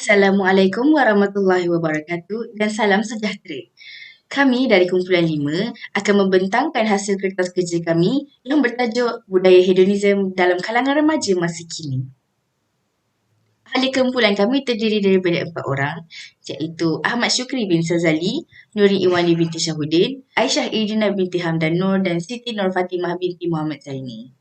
Assalamualaikum warahmatullahi wabarakatuh dan salam sejahtera. Kami dari Kumpulan 5 akan membentangkan hasil kertas kerja kami yang bertajuk Budaya Hedonism dalam kalangan remaja masa kini. Ahli kumpulan kami terdiri daripada 4 orang, iaitu Ahmad Syukri bin Sazali, Nuri Iwani binti Syahudin, Aisyah Irina binti Hamdan Nur dan Siti Nur Fatimah binti Muhammad Zaini.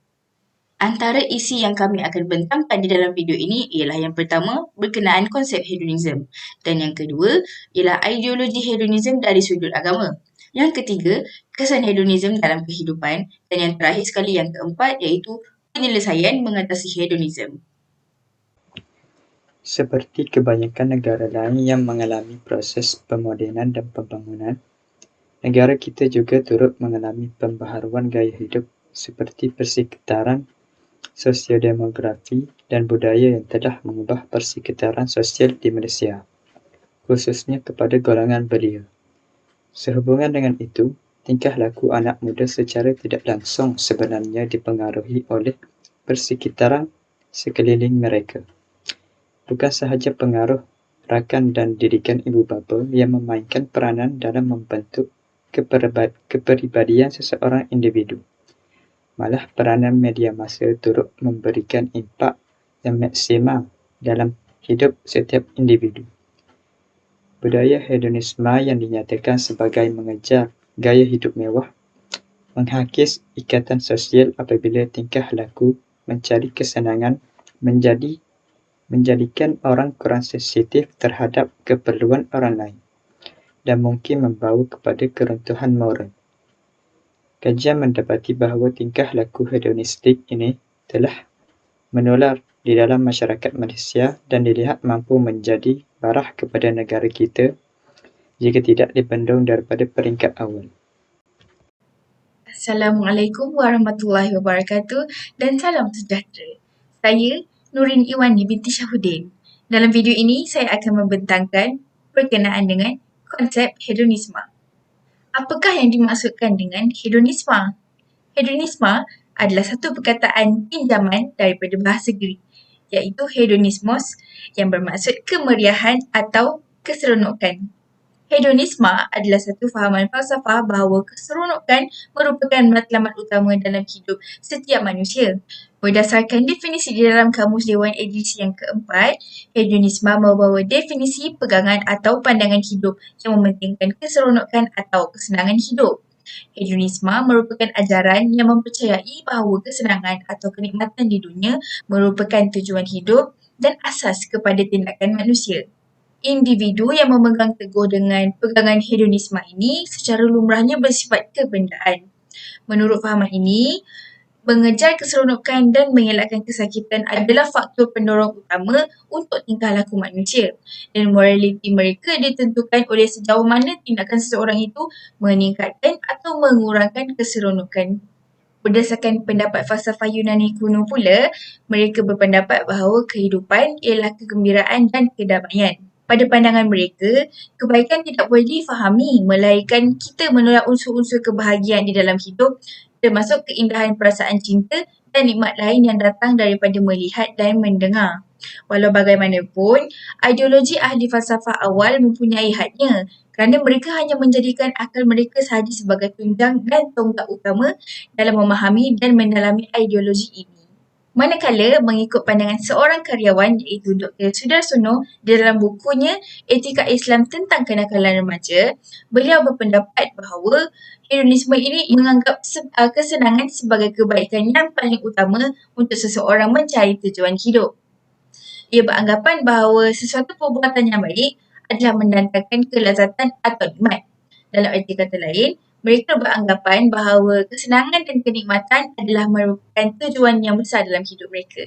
Antara isi yang kami akan bentangkan di dalam video ini ialah yang pertama, berkenaan konsep hedonism, dan yang kedua ialah ideologi hedonism dari sudut agama. Yang ketiga, kesan hedonism dalam kehidupan, dan yang terakhir sekali yang keempat iaitu penyelesaian mengatasi hedonism. Seperti kebanyakan negara lain yang mengalami proses pemodenan dan pembangunan, negara kita juga turut mengalami pembaharuan gaya hidup seperti persekitaran sosiodemografi dan budaya yang telah mengubah persekitaran sosial di Malaysia, khususnya kepada golongan belia. Sehubungan dengan itu, tingkah laku anak muda secara tidak langsung sebenarnya dipengaruhi oleh persekitaran sekeliling mereka. Bukan sahaja pengaruh rakan dan didikan ibu bapa yang memainkan peranan dalam membentuk kepribadian seseorang individu. Malah peranan media massa turut memberikan impak yang maksimal dalam hidup setiap individu. Budaya hedonisme yang dinyatakan sebagai mengejar gaya hidup mewah menghakis ikatan sosial apabila tingkah laku mencari kesenangan menjadikan orang kurang sensitif terhadap keperluan orang lain dan mungkin membawa kepada keruntuhan moral. Kajian mendapati bahawa tingkah laku hedonistik ini telah menular di dalam masyarakat Malaysia dan dilihat mampu menjadi barah kepada negara kita jika tidak dibendung daripada peringkat awal. Assalamualaikum warahmatullahi wabarakatuh dan salam sejahtera. Saya Nurin Iwani binti Syahudin. Dalam video ini, saya akan membentangkan berkenaan dengan konsep hedonisme. Apakah yang dimaksudkan dengan hedonisme? Hedonisme adalah satu perkataan pinjaman daripada bahasa Greek, iaitu hedonismos yang bermaksud kemeriahan atau keseronokan. Hedonisme adalah satu fahaman falsafah bahawa keseronokan merupakan matlamat utama dalam hidup setiap manusia. Berdasarkan definisi di dalam Kamus Dewan edisi yang keempat, hedonisme membawa definisi pegangan atau pandangan hidup yang mementingkan keseronokan atau kesenangan hidup. Hedonisme merupakan ajaran yang mempercayai bahawa kesenangan atau kenikmatan di dunia merupakan tujuan hidup dan asas kepada tindakan manusia. Individu yang memegang teguh dengan pegangan hedonisme ini secara lumrahnya bersifat kebendaan. Menurut fahaman ini, mengejar keseronokan dan mengelakkan kesakitan adalah faktor pendorong utama untuk tingkah laku manusia, dan moraliti mereka ditentukan oleh sejauh mana tindakan seseorang itu meningkatkan atau mengurangkan keseronokan. Berdasarkan pendapat falsafah Yunani kuno pula, mereka berpendapat bahawa kehidupan ialah kegembiraan dan kedamaian. Pada pandangan mereka, kebaikan tidak boleh difahami melainkan kita menolak unsur-unsur kebahagiaan di dalam hidup, termasuk keindahan perasaan cinta dan nikmat lain yang datang daripada melihat dan mendengar. Walau bagaimanapun, ideologi ahli falsafah awal mempunyai hadnya kerana mereka hanya menjadikan akal mereka sahaja sebagai tunjang dan tonggak utama dalam memahami dan mendalami ideologi ini. Manakala mengikut pandangan seorang karyawan iaitu Dr. Sudarsono di dalam bukunya Etika Islam tentang Kenakalan Remaja, beliau berpendapat bahawa hedonisme ini menganggap kesenangan sebagai kebaikan yang paling utama untuk seseorang mencari tujuan hidup. Ia beranggapan bahawa sesuatu perbuatan yang baik adalah mendatangkan kelazatan atau nikmat. Dalam arti kata lain, mereka beranggapan bahawa kesenangan dan kenikmatan adalah merupakan tujuan yang besar dalam hidup mereka.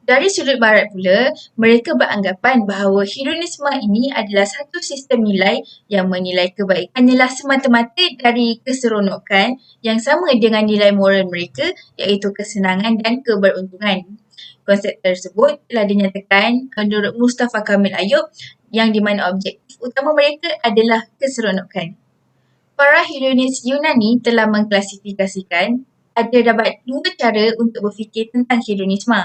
Dari sudut barat pula, mereka beranggapan bahawa hedonisme ini adalah satu sistem nilai yang menilai kebaikan hanyalah semata-mata dari keseronokan yang sama dengan nilai moral mereka iaitu kesenangan dan keberuntungan. Konsep tersebut telah dinyatakan menurut Mustafa Kamil Ayub yang di mana objektif utama mereka adalah keseronokan. Para hedonis Yunani telah mengklasifikasikan terdapat dua cara untuk berfikir tentang hedonisme.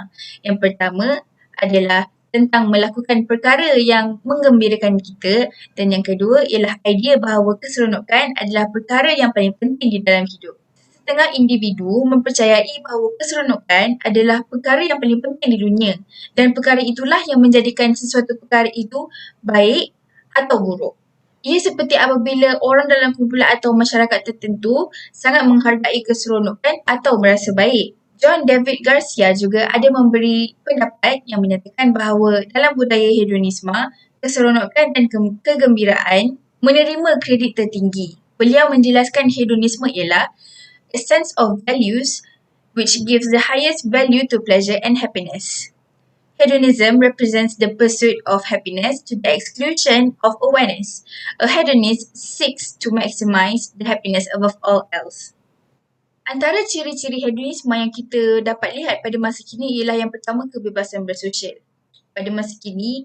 Yang pertama adalah tentang melakukan perkara yang menggembirakan kita, dan yang kedua ialah idea bahawa keseronokan adalah perkara yang paling penting di dalam hidup. Setengah individu mempercayai bahawa keseronokan adalah perkara yang paling penting di dunia, dan perkara itulah yang menjadikan sesuatu perkara itu baik atau buruk. Ia seperti apabila orang dalam kumpulan atau masyarakat tertentu sangat menghargai keseronokan atau merasa baik. John David Garcia juga ada memberi pendapat yang menyatakan bahawa dalam budaya hedonisme, keseronokan dan kegembiraan menerima kredit tertinggi. Beliau menjelaskan hedonisme ialah a sense of values which gives the highest value to pleasure and happiness. Hedonism represents the pursuit of happiness to the exclusion of awareness. A hedonist seeks to maximize the happiness above all else. Antara ciri-ciri hedonisme yang kita dapat lihat pada masa kini ialah yang pertama, kebebasan bersosial. Pada masa kini,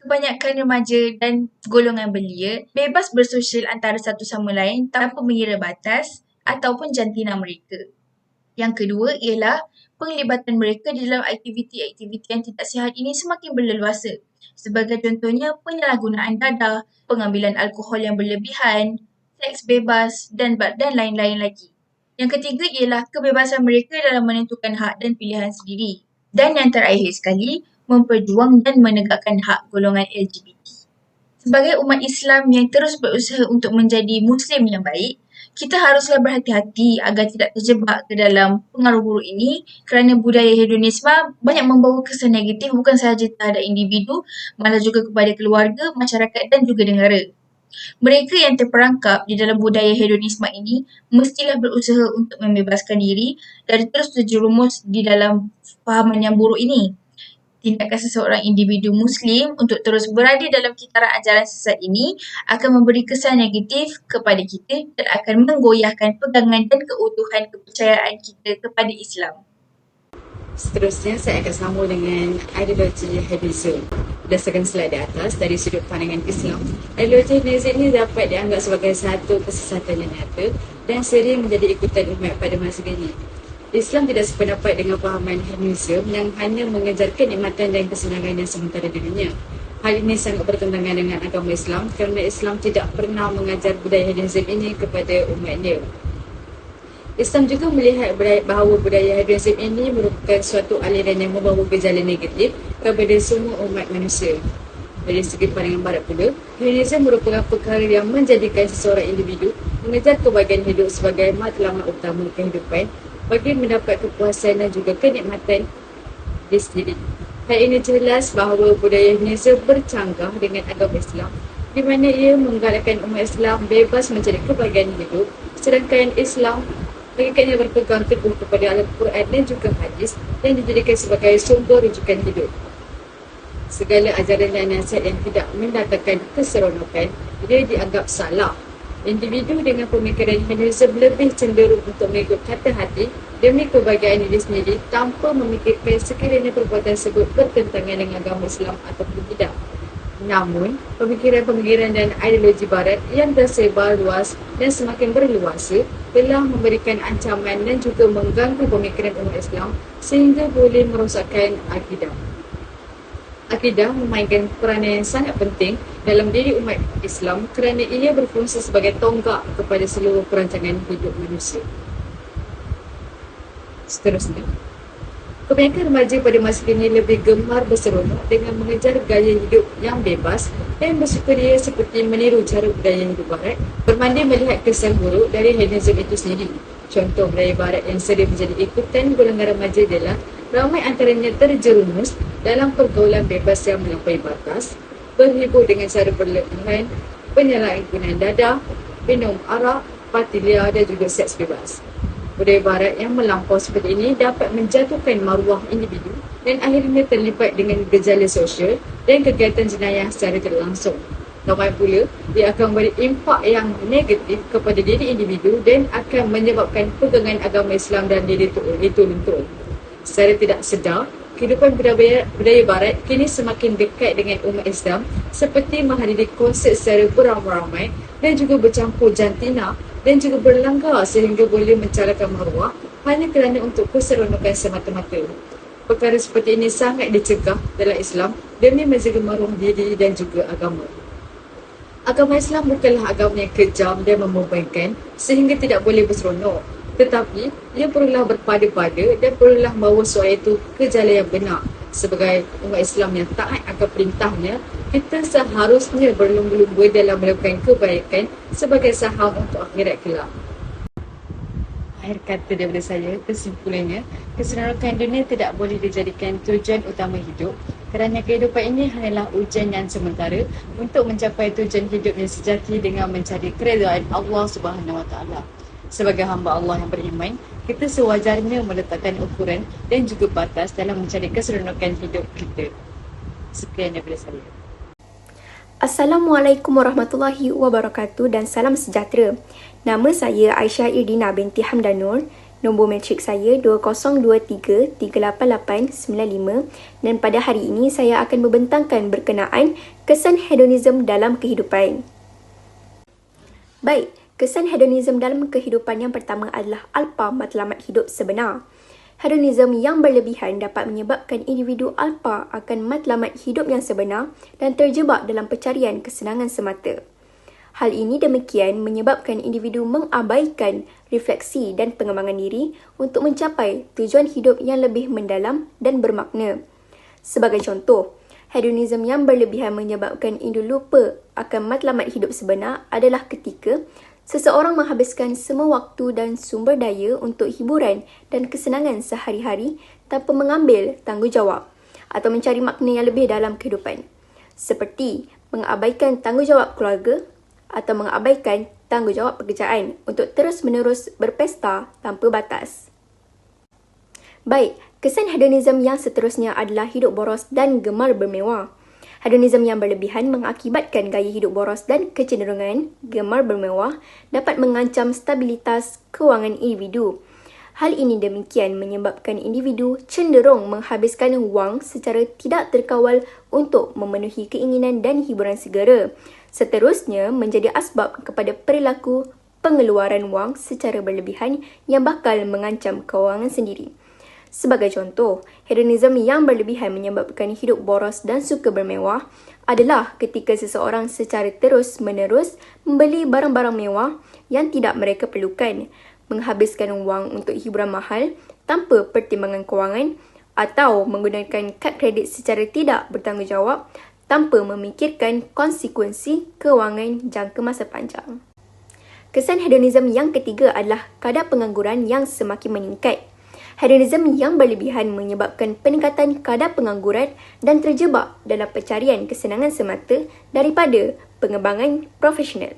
kebanyakan remaja dan golongan belia bebas bersosial antara satu sama lain tanpa mengira batas ataupun jantina mereka. Yang kedua ialah penglibatan mereka di dalam aktiviti-aktiviti yang tidak sihat ini semakin berleluasa. Sebagai contohnya, penyalahgunaan dadah, pengambilan alkohol yang berlebihan, seks bebas dan lain-lain lagi. Yang ketiga ialah kebebasan mereka dalam menentukan hak dan pilihan sendiri. Dan yang terakhir sekali, memperjuang dan menegakkan hak golongan LGBT. Sebagai umat Islam yang terus berusaha untuk menjadi Muslim yang baik, kita haruslah berhati-hati agar tidak terjebak ke dalam pengaruh buruk ini, kerana budaya hedonisme banyak membawa kesan negatif bukan sahaja terhadap individu, malah juga kepada keluarga, masyarakat dan juga negara. Mereka yang terperangkap di dalam budaya hedonisme ini mestilah berusaha untuk membebaskan diri dari terus terjerumus di dalam fahaman yang buruk ini. Tindakan seseorang individu Muslim untuk terus berada dalam kitaran ajaran sesat ini akan memberi kesan negatif kepada kita dan akan menggoyahkan pegangan dan keutuhan kepercayaan kita kepada Islam. Seterusnya, saya akan sambung dengan ideologi hedonisme. Berdasarkan slide di atas, dari sudut pandangan Islam, ideologi hedonisme ini dapat dianggap sebagai satu kesesatan yang nyata dan sering menjadi ikutan umat pada masa kini. Islam tidak sependapat dengan pahaman hedonisme yang hanya mengejar kenikmatan dan kesenangan yang sementara di dunia. Hal ini sangat bertentangan dengan agama Islam kerana Islam tidak pernah mengajar budaya hedonisme ini kepada umatnya. Islam juga melihat bahawa budaya hedonisme ini merupakan suatu aliran yang membawa gejala negatif kepada semua umat manusia. Dari segi pandangan barat pula, hedonisme merupakan perkara yang menjadikan seseorang individu mengejar kebahagiaan hidup sebagai matlamat utama kehidupan bagi mendapat kepuasan dan juga kenikmatan diri sendiri. Hal ini jelas bahawa budaya hedonisme bercanggah dengan agama Islam, di mana ia menggalakkan umat Islam bebas mencari kebahagiaan hidup, sedangkan Islam hakikatnya berpegang teguh kepada Al-Quran dan juga hadis yang dijadikan sebagai sumber rujukan hidup. Segala ajaran dan nasihat yang tidak mendatangkan keseronokan, ia dianggap salah. Individu dengan pemikiran hedonisme lebih cenderung untuk mengikut kata hati demi kebahagiaan diri sendiri tanpa memikirkan sekiranya perbuatan tersebut bertentangan dengan agama Islam ataupun tidak. Namun, pemikiran-pemikiran dan ideologi barat yang tersebar luas dan semakin berluasa telah memberikan ancaman dan juga mengganggu pemikiran umat Islam sehingga boleh merosakkan akidah. Akidah memainkan peranan yang sangat penting dalam diri umat Islam kerana ia berfungsi sebagai tonggak kepada seluruh perancangan hidup manusia. Seterusnya, kebanyakan remaja pada masa kini lebih gemar berseronok dengan mengejar gaya hidup yang bebas dan bersukaria seperti meniru cara budaya hidup barat, bermandai melihat kesan buruk dari hedonisme itu sendiri. Contoh budaya barat yang sering menjadi ikutan golongan remaja adalah ramai antaranya terjerumus dalam pergaulan bebas yang melampaui batas, berhibur dengan cara berlebihan, penyalahgunaan dadah, minum arak, parti liar dan juga seks bebas. Budaya barat yang melampau seperti ini dapat menjatuhkan maruah individu dan akhirnya terlibat dengan gejala sosial dan kegiatan jenayah secara tidak langsung. Ramai pula, ia akan memberi impak yang negatif kepada diri individu dan akan menyebabkan pegangan agama Islam dan diri itu luntur. Secara tidak sedar, kehidupan budaya barat kini semakin dekat dengan umat Islam seperti menghadiri konsert secara beramai-ramai dan juga bercampur jantina dan juga berlanggar sehingga boleh mencalakan maruah hanya kerana untuk keseronokan semata-mata. Perkara seperti ini sangat dicegah dalam Islam demi menjaga maruah diri dan juga agama. Agama Islam bukanlah agama yang kejam dan membebankan sehingga tidak boleh berseronok. Tetapi, ia perlulah berpada-pada dan perlulah membawa soal itu ke jalan yang benar. Sebagai umat Islam yang taat akan perintahnya, kita seharusnya berlumba-lumba dalam melakukan kebaikan sebagai saham untuk akhirat kelak. Akhir kata daripada saya, kesimpulannya, keseronokan dunia tidak boleh dijadikan tujuan utama hidup kerana kehidupan ini hanyalah ujian yang sementara untuk mencapai tujuan hidup yang sejati dengan mencari keredaan Allah Subhanahu Wa Taala. Sebagai hamba Allah yang beriman, kita sewajarnya meletakkan ukuran dan juga batas dalam mencari keseronokan hidup kita. Sekian daripada saya. Assalamualaikum warahmatullahi wabarakatuh dan salam sejahtera. Nama saya Aisyah Irdina binti Hamdanur. Nombor matrik saya 2023388895 dan pada hari ini saya akan membentangkan berkenaan kesan hedonisme dalam kehidupan. Baik, kesan hedonisme dalam kehidupan yang pertama adalah alpa matlamat hidup sebenar. Hedonisme yang berlebihan dapat menyebabkan individu alpa akan matlamat hidup yang sebenar dan terjebak dalam pencarian kesenangan semata. Hal ini demikian menyebabkan individu mengabaikan refleksi dan pengembangan diri untuk mencapai tujuan hidup yang lebih mendalam dan bermakna. Sebagai contoh, hedonisme yang berlebihan menyebabkan individu lupa akan matlamat hidup sebenar adalah ketika seseorang menghabiskan semua waktu dan sumber daya untuk hiburan dan kesenangan sehari-hari tanpa mengambil tanggungjawab atau mencari makna yang lebih dalam kehidupan, seperti mengabaikan tanggungjawab keluarga atau mengabaikan tanggungjawab pekerjaan untuk terus-menerus berpesta tanpa batas. Baik, kesan hedonisme yang seterusnya adalah hidup boros dan gemar bermewah. Hedonisme yang berlebihan mengakibatkan gaya hidup boros dan kecenderungan gemar bermewah dapat mengancam stabilitas kewangan individu. Hal ini demikian menyebabkan individu cenderung menghabiskan wang secara tidak terkawal untuk memenuhi keinginan dan hiburan segera. Seterusnya menjadi asbab kepada perilaku pengeluaran wang secara berlebihan yang bakal mengancam kewangan sendiri. Sebagai contoh, hedonisme yang berlebihan menyebabkan hidup boros dan suka bermewah adalah ketika seseorang secara terus-menerus membeli barang-barang mewah yang tidak mereka perlukan, menghabiskan wang untuk hiburan mahal tanpa pertimbangan kewangan atau menggunakan kad kredit secara tidak bertanggungjawab tanpa memikirkan konsekuensi kewangan jangka masa panjang. Kesan hedonisme yang ketiga adalah kadar pengangguran yang semakin meningkat. Hedonisme yang berlebihan menyebabkan peningkatan kadar pengangguran dan terjebak dalam pencarian kesenangan semata daripada pengembangan profesional.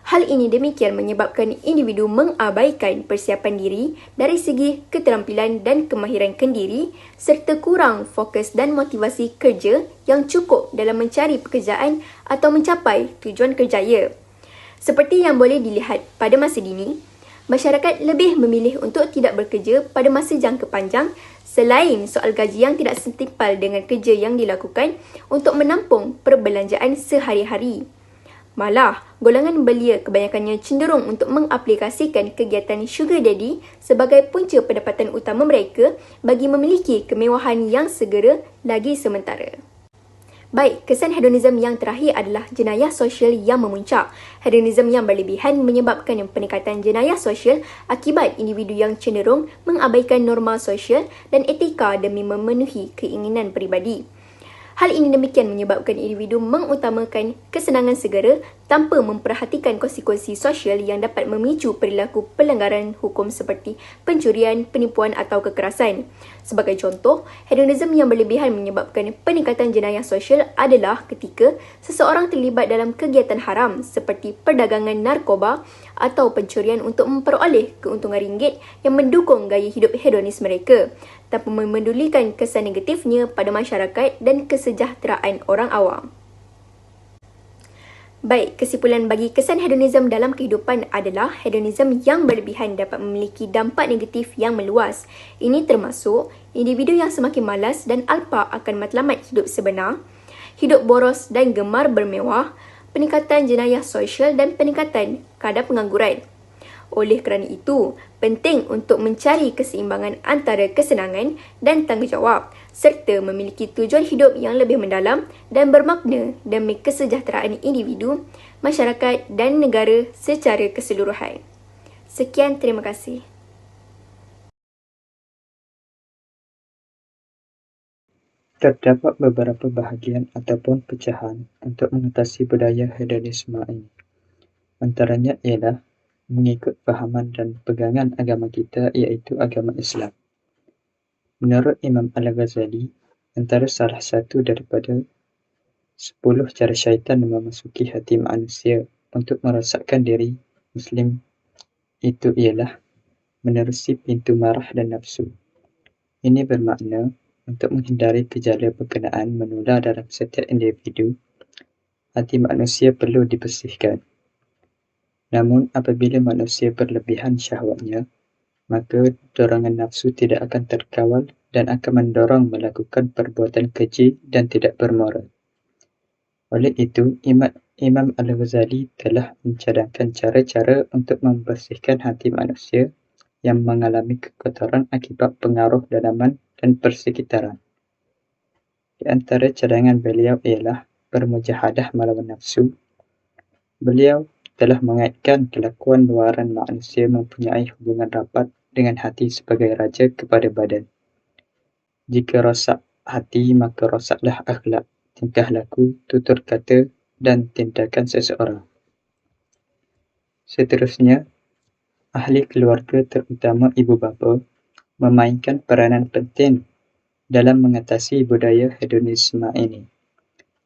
Hal ini demikian menyebabkan individu mengabaikan persiapan diri dari segi keterampilan dan kemahiran kendiri serta kurang fokus dan motivasi kerja yang cukup dalam mencari pekerjaan atau mencapai tujuan kerjaya. Seperti yang boleh dilihat pada masa dini, masyarakat lebih memilih untuk tidak bekerja pada masa jangka panjang selain soal gaji yang tidak setimpal dengan kerja yang dilakukan untuk menampung perbelanjaan sehari-hari. Malah, golongan belia kebanyakannya cenderung untuk mengaplikasikan kegiatan sugar daddy sebagai punca pendapatan utama mereka bagi memiliki kemewahan yang segera lagi sementara. Baik, kesan hedonisme yang terakhir adalah jenayah sosial yang memuncak. Hedonisme yang berlebihan menyebabkan peningkatan jenayah sosial akibat individu yang cenderung mengabaikan norma sosial dan etika demi memenuhi keinginan peribadi. Hal ini demikian menyebabkan individu mengutamakan kesenangan segera tanpa memperhatikan konsekuensi sosial yang dapat memicu perilaku pelanggaran hukum seperti pencurian, penipuan atau kekerasan. Sebagai contoh, hedonisme yang berlebihan menyebabkan peningkatan jenayah sosial adalah ketika seseorang terlibat dalam kegiatan haram seperti perdagangan narkoba atau pencurian untuk memperoleh keuntungan ringgit yang mendukung gaya hidup hedonis mereka tanpa memedulikan kesan negatifnya pada masyarakat dan kesejahteraan orang awam. Baik, kesimpulan bagi kesan hedonisme dalam kehidupan adalah hedonisme yang berlebihan dapat memiliki dampak negatif yang meluas. Ini termasuk individu yang semakin malas dan alpa akan matlamat hidup sebenar, hidup boros dan gemar bermewah, peningkatan jenayah sosial dan peningkatan kadar pengangguran. Oleh kerana itu, penting untuk mencari keseimbangan antara kesenangan dan tanggungjawab serta memiliki tujuan hidup yang lebih mendalam dan bermakna demi kesejahteraan individu, masyarakat dan negara secara keseluruhan. Sekian, terima kasih. Terdapat beberapa bahagian ataupun pecahan untuk mengatasi budaya hedonisme ini. Antaranya ialah mengikut fahaman dan pegangan agama kita, iaitu agama Islam. Menurut Imam Al-Ghazali, antara salah satu daripada 10 cara syaitan memasuki hati manusia untuk merosakkan diri Muslim itu ialah menerusi pintu marah dan nafsu. Ini bermakna untuk menghindari gejala berkenaan menular dalam setiap individu, hati manusia perlu dibersihkan. Namun apabila manusia berlebihan syahwatnya, maka dorongan nafsu tidak akan terkawal dan akan mendorong melakukan perbuatan keji dan tidak bermoral. Oleh itu, Imam Al-Ghazali telah mencadangkan cara-cara untuk membersihkan hati manusia yang mengalami kekotoran akibat pengaruh dalaman dan persekitaran. Di antara cadangan beliau ialah bermujahadah melawan nafsu. Beliau telah mengaitkan kelakuan luaran manusia mempunyai hubungan rapat dengan hati sebagai raja kepada badan. Jika rosak hati, maka rosaklah akhlak, tingkah laku, tutur kata dan tindakan seseorang. Seterusnya, ahli keluarga terutama ibu bapa memainkan peranan penting dalam mengatasi budaya hedonisme ini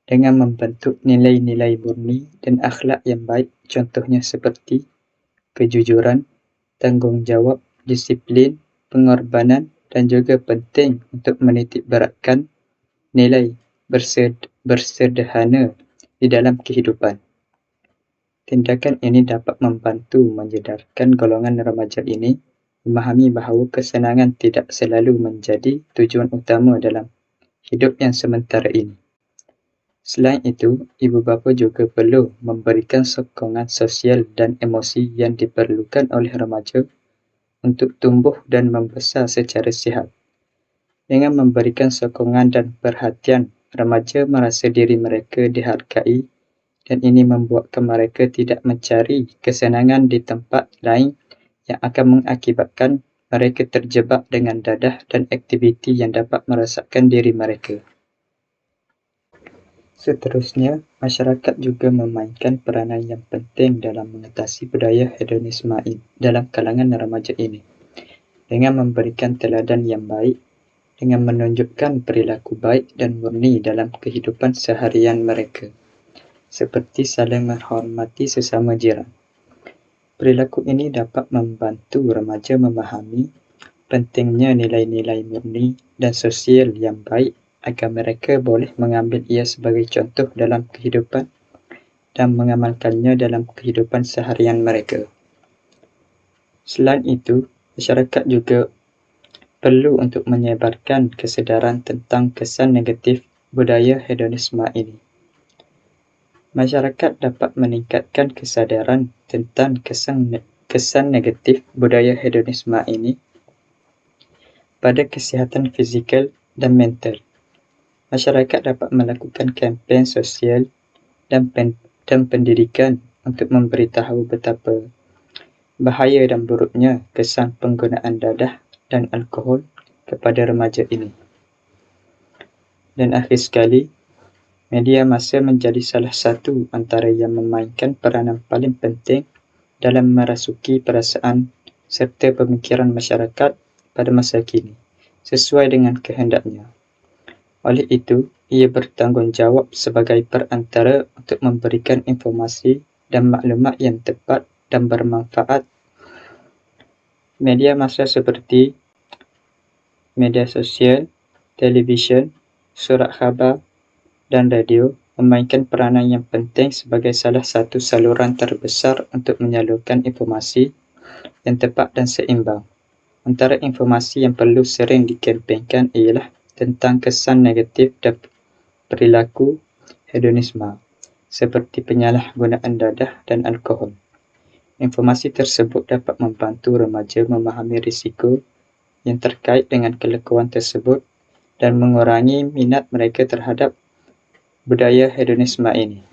dengan membentuk nilai-nilai murni dan akhlak yang baik, contohnya seperti kejujuran, tanggungjawab, disiplin, pengorbanan dan juga penting untuk menitikberatkan nilai bersederhana di dalam kehidupan. Tindakan ini dapat membantu menyedarkan golongan remaja ini memahami bahawa kesenangan tidak selalu menjadi tujuan utama dalam hidup yang sementara ini. Selain itu, ibu bapa juga perlu memberikan sokongan sosial dan emosi yang diperlukan oleh remaja untuk tumbuh dan membesar secara sihat. Dengan memberikan sokongan dan perhatian, remaja merasa diri mereka dihargai dan ini membuatkan mereka tidak mencari kesenangan di tempat lain yang akan mengakibatkan mereka terjebak dengan dadah dan aktiviti yang dapat merosakkan diri mereka. Seterusnya, masyarakat juga memainkan peranan yang penting dalam mengatasi budaya hedonisme dalam kalangan remaja ini, dengan memberikan teladan yang baik, dengan menunjukkan perilaku baik dan murni dalam kehidupan seharian mereka, seperti saling menghormati sesama jiran. Perilaku ini dapat membantu remaja memahami pentingnya nilai-nilai murni dan sosial yang baik agar mereka boleh mengambil ia sebagai contoh dalam kehidupan dan mengamalkannya dalam kehidupan seharian mereka. Selain itu, masyarakat juga perlu untuk menyebarkan kesedaran tentang kesan negatif budaya hedonisme ini. Masyarakat dapat meningkatkan kesadaran tentang kesan negatif budaya hedonisme ini pada kesihatan fizikal dan mental. Masyarakat dapat melakukan kempen sosial dan pendidikan untuk memberitahu betapa bahaya dan buruknya kesan penggunaan dadah dan alkohol kepada remaja ini. Dan akhir sekali, media massa menjadi salah satu antara yang memainkan peranan paling penting dalam merasuki perasaan serta pemikiran masyarakat pada masa kini, sesuai dengan kehendaknya. Oleh itu, ia bertanggungjawab sebagai perantara untuk memberikan informasi dan maklumat yang tepat dan bermanfaat. Media massa seperti media sosial, televisyen, surat khabar dan radio memainkan peranan yang penting sebagai salah satu saluran terbesar untuk menyalurkan informasi yang tepat dan seimbang. Antara informasi yang perlu sering dikempenkan ialah tentang kesan negatif dan perilaku hedonisme, seperti penyalahgunaan dadah dan alkohol. Informasi tersebut dapat membantu remaja memahami risiko yang terkait dengan kelakuan tersebut dan mengurangi minat mereka terhadap budaya hedonisme ini.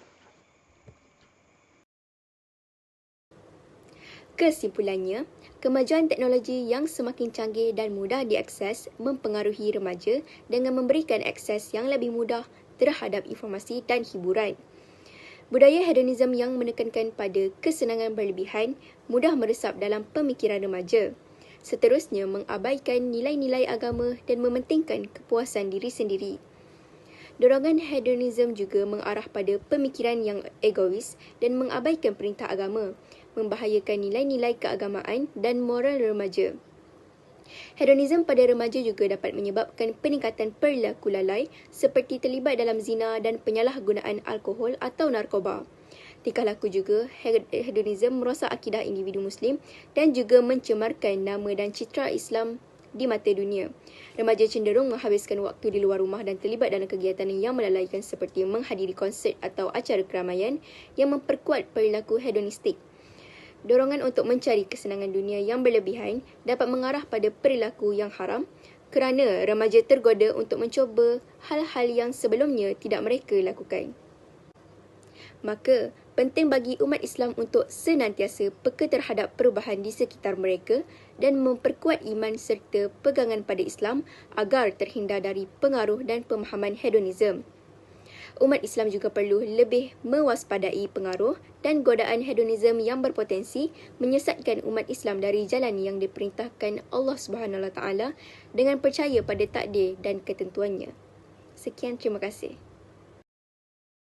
Kesimpulannya, kemajuan teknologi yang semakin canggih dan mudah diakses mempengaruhi remaja dengan memberikan akses yang lebih mudah terhadap informasi dan hiburan. Budaya hedonisme yang menekankan pada kesenangan berlebihan mudah meresap dalam pemikiran remaja. Seterusnya, mengabaikan nilai-nilai agama dan mementingkan kepuasan diri sendiri. Dorongan hedonisme juga mengarah pada pemikiran yang egois dan mengabaikan perintah agama, membahayakan nilai-nilai keagamaan dan moral remaja. Hedonisme pada remaja juga dapat menyebabkan peningkatan perilaku lalai seperti terlibat dalam zina dan penyalahgunaan alkohol atau narkoba. Tingkah laku juga hedonisme merosak akidah individu Muslim dan juga mencemarkan nama dan citra Islam di mata dunia. Remaja cenderung menghabiskan waktu di luar rumah dan terlibat dalam kegiatan yang melalaikan seperti menghadiri konsert atau acara keramaian yang memperkuat perilaku hedonistik. Dorongan untuk mencari kesenangan dunia yang berlebihan dapat mengarah pada perilaku yang haram kerana remaja tergoda untuk mencuba hal-hal yang sebelumnya tidak mereka lakukan. Maka, penting bagi umat Islam untuk senantiasa peka terhadap perubahan di sekitar mereka dan memperkuat iman serta pegangan pada Islam agar terhindar dari pengaruh dan pemahaman hedonisme. Umat Islam juga perlu lebih mewaspadai pengaruh dan godaan hedonisme yang berpotensi menyesatkan umat Islam dari jalan yang diperintahkan Allah SWT dengan percaya pada takdir dan ketentuannya. Sekian, terima kasih.